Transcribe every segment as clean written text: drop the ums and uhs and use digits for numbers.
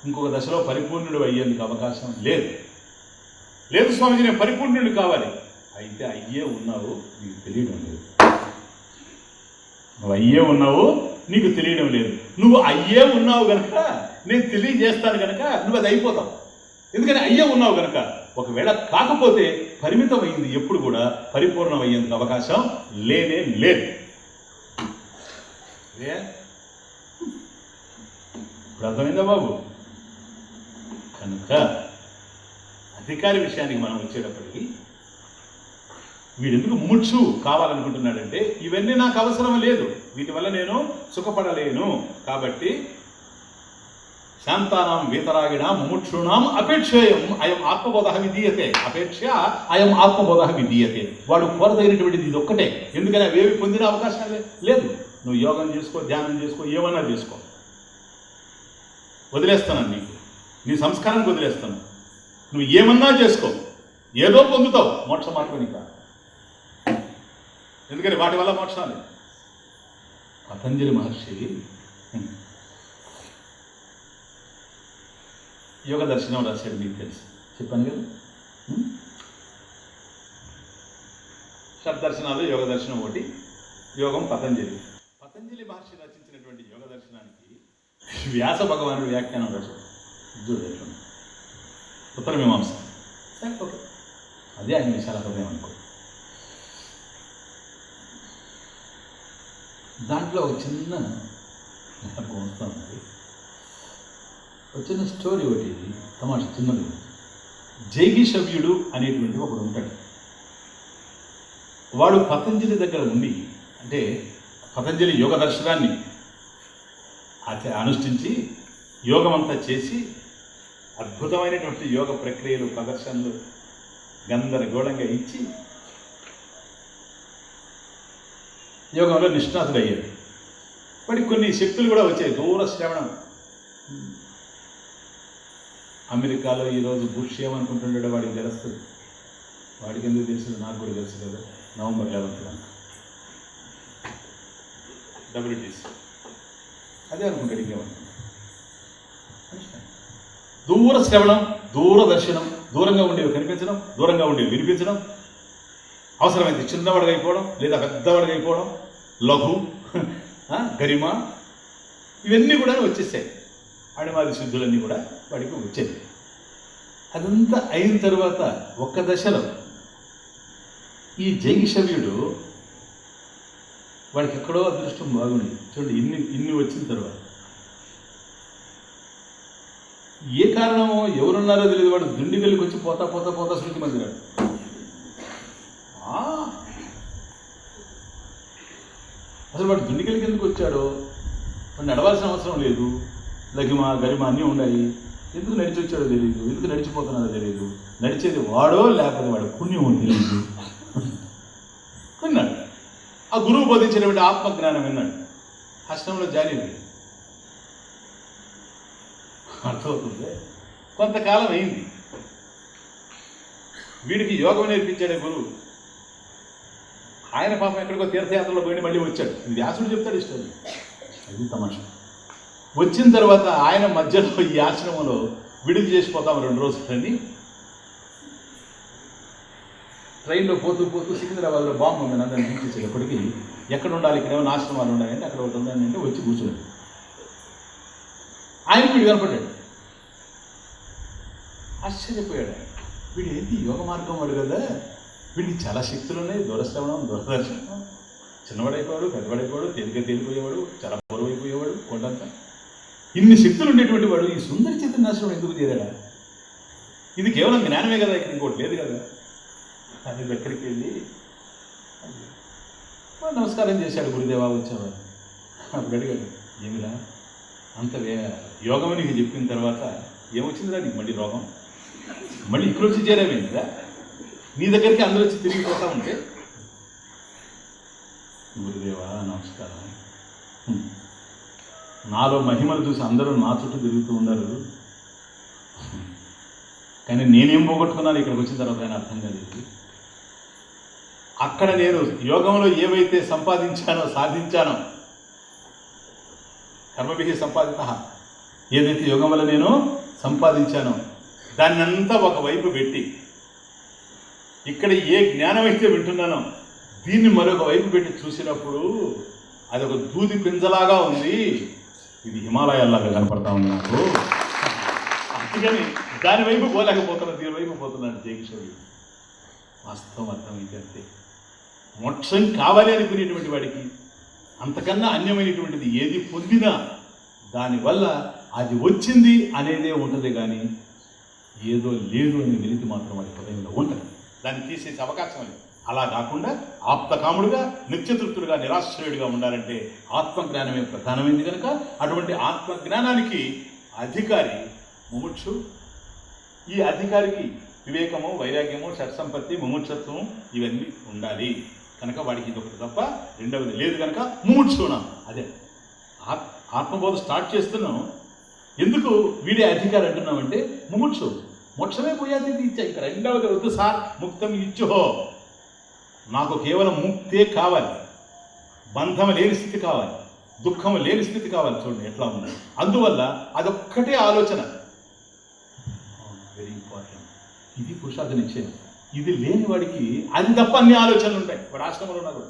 ఇంకొక దశలో పరిపూర్ణుడు అయ్యేందుకు అవకాశం లేదు. లేదు స్వామీజీ, నేను పరిపూర్ణుడు కావాలి. అయితే అయ్యే ఉన్నావు, నీకు తెలియడం లేదు. నువ్వు అయ్యే ఉన్నావు, నీకు తెలియడం లేదు. నువ్వు అయ్యే ఉన్నావు కనుక నేను తెలియజేస్తాను కనుక నువ్వు అది అయిపోతావు. ఎందుకని అయ్యే ఉన్నావు కనుక. ఒకవేళ కాకపోతే పరిమితమైంది ఎప్పుడు కూడా పరిపూర్ణం అయ్యేందుకు అవకాశం లేనే లేదు. అర్థమైందా బాబు? కనుక అధికారి విషయానికి మనం వచ్చేటప్పటికి వీడెందుకు ముముక్షు కావాలనుకుంటున్నాడంటే ఇవన్నీ నాకు అవసరం లేదు, వీటి వల్ల నేను సుఖపడలేను. కాబట్టి శాంతానాం వీతరాగిణాం ముముక్షూణాం అపేక్షేయం అయం ఆత్మబోధ విధీయతే. అపేక్ష అయం ఆత్మబోధ విధీయతే. వాడు కోరదగినటువంటిది ఇది ఒక్కటే. ఎందుకని అవేవి పొందిన అవకాశం లేదు. నువ్వు యోగం చేసుకో, ధ్యానం చేసుకో, ఏమన్నా చేసుకో, వదిలేస్తాను నీకు, నీ సంస్కారానికి వదిలేస్తాను. నువ్వు ఏమన్నా చేసుకో, ఏదో పొందుతావు, మోక్షం మాత్రం నీకు. ఎందుకని వాటి వల్ల మోక్షాలు. పతంజలి మహర్షి యోగ దర్శనం రాశాడు, మీకు తెలుసు, చెప్పాను కదా. షడ్దర్శనాలు యోగ దర్శనం ఒకటి, యోగం పతంజలి. పతంజలి మహర్షి రచించినటువంటి యోగ దర్శనానికి వ్యాస భగవానుడు వ్యాఖ్యానం రాశాడు. ఉత్తర మీమాంస. ఓకే, అదే ఆయన విశాల హృదయం అనుకో. దాంట్లో ఒక చిన్న వస్తుంది, ఒక చిన్న స్టోరీ ఒకటి తమాష చిన్నది. జైగిషవ్యుడు అనేటువంటి ఒకడు ఉంటాడు. వాడు పతంజలి దగ్గర ఉండి, అంటే పతంజలి యోగ దర్శనాన్ని అనుష్ఠించి యోగమంతా చేసి అద్భుతమైనటువంటి యోగ ప్రక్రియలు ప్రదర్శనలు గందరగోళంగా ఇచ్చి యోగంలో నిష్ణాతుడు అయ్యాడు. వాడికి కొన్ని శక్తులు కూడా వచ్చాయి. దూర శ్రవణం. అమెరికాలో ఈరోజు బుష్ ఏమనుకుంటుండో వాడికి తెలుస్తుంది. వాడికి ఎందుకు తెలుసు, నాకు కూడా తెలుసు కదా. నవంబర్ 11 WTC అదే అనుకుంటాడు. ఇంకేమనుకుంటాడు. దూర శ్రవణం, దూరదర్శనం, దూరంగా ఉండేవి కనిపించడం, దూరంగా ఉండేవి వినిపించడం, అవసరమైతే చిన్నవాడిగా అయిపోవడం లేదా పెద్దవాడిగా అయిపోవడం, లఘు, గరిమ, ఇవన్నీ కూడా వచ్చేసాయి. అణిమాది సిద్ధులన్నీ కూడా వాడికి వచ్చేది. అదంతా అయిన తర్వాత ఒక్క దశలో ఈ జైగిషవ్యుడు వాడికి ఎక్కడో అదృష్టం బాగుంది. చూడండి, ఇన్ని వచ్చిన తర్వాత ఏ కారణమో ఎవరున్నారో తెలియదు, వాడు దుండిగల్లికి వచ్చి పోతా పోతా పోతా శృతి మందిరాడు. అసలు వాడు దుండిగల్లికి ఎందుకు వచ్చాడో, వాడు నడవాల్సిన అవసరం లేదు, లఘిమ గరిమ అన్నీ ఉన్నాయి. ఎందుకు నడిచి వచ్చాడో తెలియదు, ఎందుకు నడిచిపోతున్నాడో తెలియదు. నడిచేది వాడో లేకపోతే వాడు పుణ్యమో తెలియదు. విన్నాడు, ఆ గురువు బోధించినటువంటి ఆత్మజ్ఞానం విన్నాడు. ఆశ్రమంలో జాయిన్ అయ్యాడు. అర్థమవుతుంది. కొంతకాలం అయింది. వీడికి యోగం నేర్పించాడే గురువు. ఆయన పాపం ఎక్కడికో తీర్థయాత్రలో పోయి మళ్ళీ వచ్చాడు. ఇది వ్యాసుడు చెప్తాడు ఇష్టం. అది తమాషా. వచ్చిన తర్వాత ఆయన మధ్యలో ఈ ఆశ్రమంలో విడిది చేసిపోతాం 2 రోజులని ట్రైన్లో పోతూ పోతూ సికింద్రాబాద్లో బాంబు ఉందని అందరిని తీసేసేటప్పటికి ఎక్కడ ఉండాలి, ఇక్కడేమో ఆశ్రమాలు ఉన్నాయంటే అక్కడ ఒకటి ఉందని అంటే వచ్చి కూర్చున్నాడు. ఆయన వీడు కనపడ్డాడు. ఆశ్చర్యపోయాడు ఆయన. వీడు ఏంటి యోగ మార్గం వాడు కదా, వీడికి చాలా శక్తులు ఉన్నాయి. దూరశ్రవణం, దూరదర్శనం, చిన్నవాడైపోయాడు, పెద్దవాడైపోయాడు, తేలిపోయేవాడు, చాలా పొరువైపోయేవాడు, కొండంతా ఇన్ని శక్తులు ఉండేటువంటి వాడు ఈ సుందర చైతన్యాశ్రమం ఎందుకు చేరాడా? ఇది కేవలం జ్ఞానమే కదా, ఇక్కడ ఇంకోటి లేదు కదా. అది దగ్గరికి వెళ్ళి నమస్కారం చేశాడు. గురుదేవా వచ్చేవాడు. అప్పుడు అడిగాడు, ఏమిరా అంత యోగం నీకు చెప్పిన తర్వాత ఏమొచ్చిందిరా నీకు మళ్ళీ రోగం? మళ్ళీ ఇక్కడ వచ్చి చేరావేంటిరా? నీ దగ్గరికి అందరూ వచ్చి తిరిగిపోతా ఉంటే. గురుదేవా నమస్కారం, నాలో మహిమలు చూసి అందరూ నా చుట్టూ తిరుగుతూ ఉన్నారు, కానీ నేనేం పోగొట్టుకున్నాను ఇక్కడికి వచ్చిన తర్వాత ఆయన అర్థం కాలేదు. అక్కడ నేను యోగంలో ఏవైతే సంపాదించానో సాధించానో, కర్మభిహి సంపాదిత ఏదైతే యోగం వల్ల నేను సంపాదించానో దాన్ని అంతా ఒకవైపు పెట్టి ఇక్కడ ఏ జ్ఞానం అయితే వింటున్నానో దీన్ని మరొక వైపు పెట్టి చూసినప్పుడు అది ఒక దూది పింజలాగా ఉంది, ఇది హిమాలయాల్లాగా కనపడతా ఉంది నాకు. అందుకని దాని వైపు పోలేకపోతున్నా, దీని వైపు పోతున్నాడు జయకిషోర్. వాస్తవం అర్థమైతే అంతే. మోక్షం కావాలి అనుకునేటువంటి వాడికి అంతకన్నా అన్యమైనటువంటిది ఏది పొందినా దానివల్ల అది వచ్చింది అనేదే ఉంటుంది, కానీ ఏదో లేదు అనే వెలితి మాత్రం అది హృదయంలో ఉంటుంది. దాన్ని తీసేసే అవకాశం లేదు. అలా కాకుండా ఆప్తకాముడుగా, నిత్యతృప్తుడుగా, నిరాశ్రయుడిగా ఉండాలంటే ఆత్మజ్ఞానమే ప్రధానమైంది కనుక అటువంటి ఆత్మజ్ఞానానికి అధికారి ముముక్షు. ఈ అధికారికి వివేకము, వైరాగ్యము, షట్సంపత్తి, ముముక్షత్వము ఇవన్నీ ఉండాలి కనుక వాడికి ఇదొకటి తప్ప రెండవది లేదు కనుక ముముక్షుణం. అదే ఆత్మబోధ స్టార్ట్ చేస్తున్నాం. ఎందుకు వీడే అధికారి అంటున్నామంటే ముముక్షు, మోక్షమే పోయాది ఇచ్చా, ఇంకా రెండవది వద్దు సార్, ముక్తం ఇచ్చుహో, నాకు కేవలం ముక్తే కావాలి, బంధం లేని స్థితి కావాలి, దుఃఖం లేని స్థితి కావాలి. చూడండి ఎట్లా ఉంది. అందువల్ల అదొక్కటే ఆలోచన వెరీ ఇంపార్టెంట్. ఇది పురుషార్థ నిశ్చయం. ఇది లేని వాడికి అది తప్ప అన్ని ఆలోచనలు ఉంటాయి. వాడు ఆశ్రమంలో ఉన్నా కూడా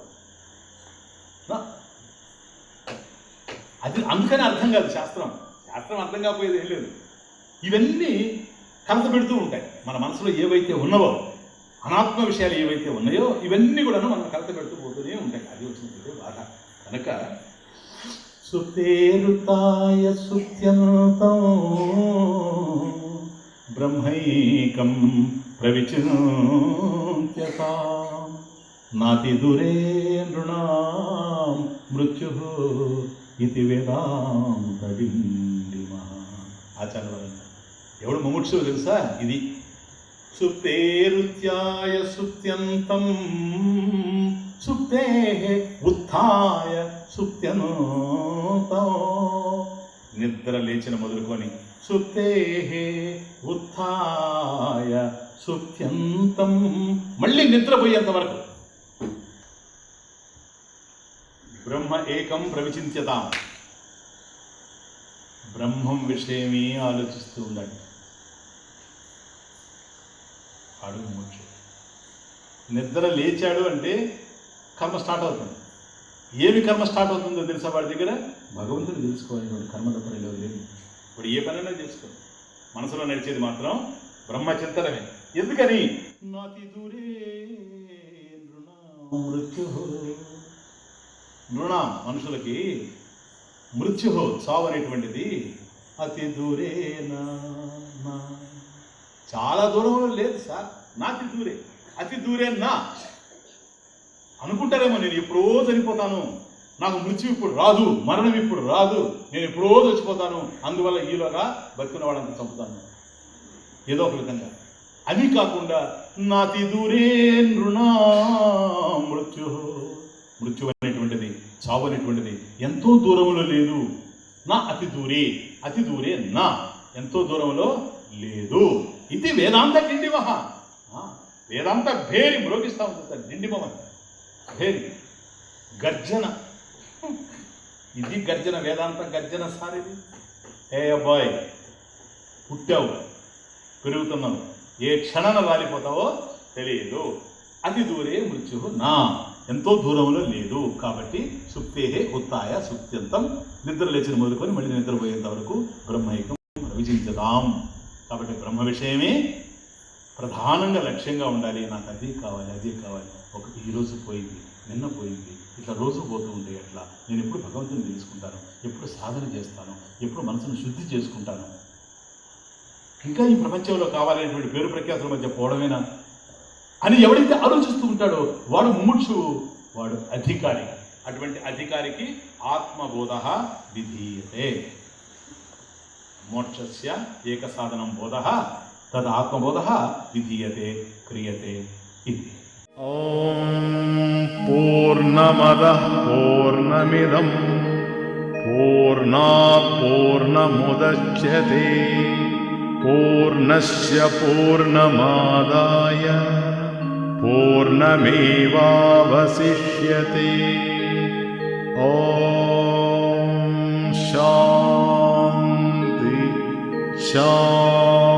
అది అందుకని అర్థం కాదు శాస్త్రం. శాస్త్రం అర్థం కాకపోయేది ఏం లేదు. ఇవన్నీ కలత పెడుతూ ఉంటాయి. మన మనసులో ఏవైతే ఉన్నవో, అనాత్మ విషయాలు ఏవైతే ఉన్నాయో ఇవన్నీ కూడా మనం కలత పెడుతూ పోతూనే ఉంటాయి. అది వచ్చినట్టు బాధ కనుక సుతేరుతాయ సుత్యంతం బ్రహ్మైకం ప్రవిచింత్యతాం నాతి దురే నృణాం మృత్యుః ఇది వేదాంతడిండిమః. ఆచార్యవారు ఎవడు ముముక్షువు తెలుసా? ఇది సుప్తేరుత్యాయ సుప్త్యంతం సుప్తే ఉత్థాయ సుప్త్యనంతం. నిద్ర లేచిన మొదలుకొని సుప్తే ఉత్థాయ సుప్త్యంతం, మళ్ళీ నిద్రపోయేంత వరకు బ్రహ్మ ఏకం ప్రవిచింత్యతాం, బ్రహ్మం విషయమే ఆలోచిస్తూ ఉండండి. అడుగు మోక్షం. నిద్ర లేచాడు అంటే కర్మ స్టార్ట్ అవుతుంది. ఏమి కర్మ స్టార్ట్ అవుతుందో తెలుసా వాడి దగ్గర? భగవంతుడు తెలుసుకోవాలి. వాడు కర్మ తప్ప లేదు. ఇప్పుడు ఏ పనైనా చేసుకోవాలి. మనసులో నడిచేది మాత్రం బ్రహ్మచింతనమే. ఎందుకని? నాతి దూరే నృణాం, మనుషులకి మృత్యు చావు అనేటువంటిది అతి దూరేనా, చాలా దూరంలో లేదు సార్. నాతి దూరే, అతి దూరే నా అనుకుంటారేమో. నేను ఎప్పుడో చనిపోతాను, నాకు మృత్యు ఇప్పుడు రాదు, మరణం ఇప్పుడు రాదు, నేను ఎప్పుడో చచ్చిపోతాను, అందువల్ల ఈలోగా బతికిన వాళ్ళంతా చంపుతాను ఏదో ఒక విధంగా. అది కాకుండా నాతి దూరే నృణా మృత్యు, మృత్యు అనేటువంటిది, చావు అనేటువంటిది ఎంతో దూరంలో లేదు. నా అతి దూరే, అతి దూరే నా ఎంతో దూరంలో లేదు. ఇది వేదాంత డిండిమహ. వేదాంత భేరి మ్రోగిస్తూ ఉంటుంది. డిండిమహ భేరి గర్జన, ఇది గర్జన, వేదాంత గర్జన సార్. ఇది ఏ అబ్బాయి పుట్టావు, పెరుగుతున్నావు, ఏ క్షణాన రాలిపోతావో తెలియదు. అతి దూరే మృత్యు నా, ఎంతో దూరంలో లేదు. కాబట్టి సుప్తేహే ఉత్తాయ సుప్త్యంతం, నిద్ర లేచిన మొదలుకొని మళ్ళీ నిద్రపోయేంత వరకు బ్రహ్మైకం ప్రవిచించదాం. కాబట్టి బ్రహ్మ విషయమే ప్రధానంగా లక్ష్యంగా ఉండాలి. నాకు అదే కావాలి, అదే కావాలి. ఒక ఈరోజు పోయింది, నిన్న పోయింది, ఇట్లా రోజు పోతూ ఉంటే ఎట్లా? నేను ఎప్పుడు భగవంతుని తెలుసుకుంటాను, ఎప్పుడు సాధన చేస్తాను, ఎప్పుడు మనసును శుద్ధి చేసుకుంటాను, ఇంకా ఈ ప్రపంచంలో కావాలనేటువంటి పేరు ప్రఖ్యాతుల మధ్య పోవడమేనా అని ఎవడైతే ఆలోచిస్తూ ఉంటాడో వాడు ముముక్షు, వాడు అధికారి. అటువంటి అధికారికి ఆత్మబోధ విధీయతే. మోక్షస్య ఏక సాధనం బోధ తద్ ఆత్మబోధ విధీయతే క్రియతే. ఇది ఓం పూర్ణమదః పూర్ణమిదం పూర్ణాత్ పూర్ణముదచ్యతే పూర్ణస్య పూర్ణమాదాయ పూర్ణమేవావశిష్యతే. ఓం శాంతి శాంతి.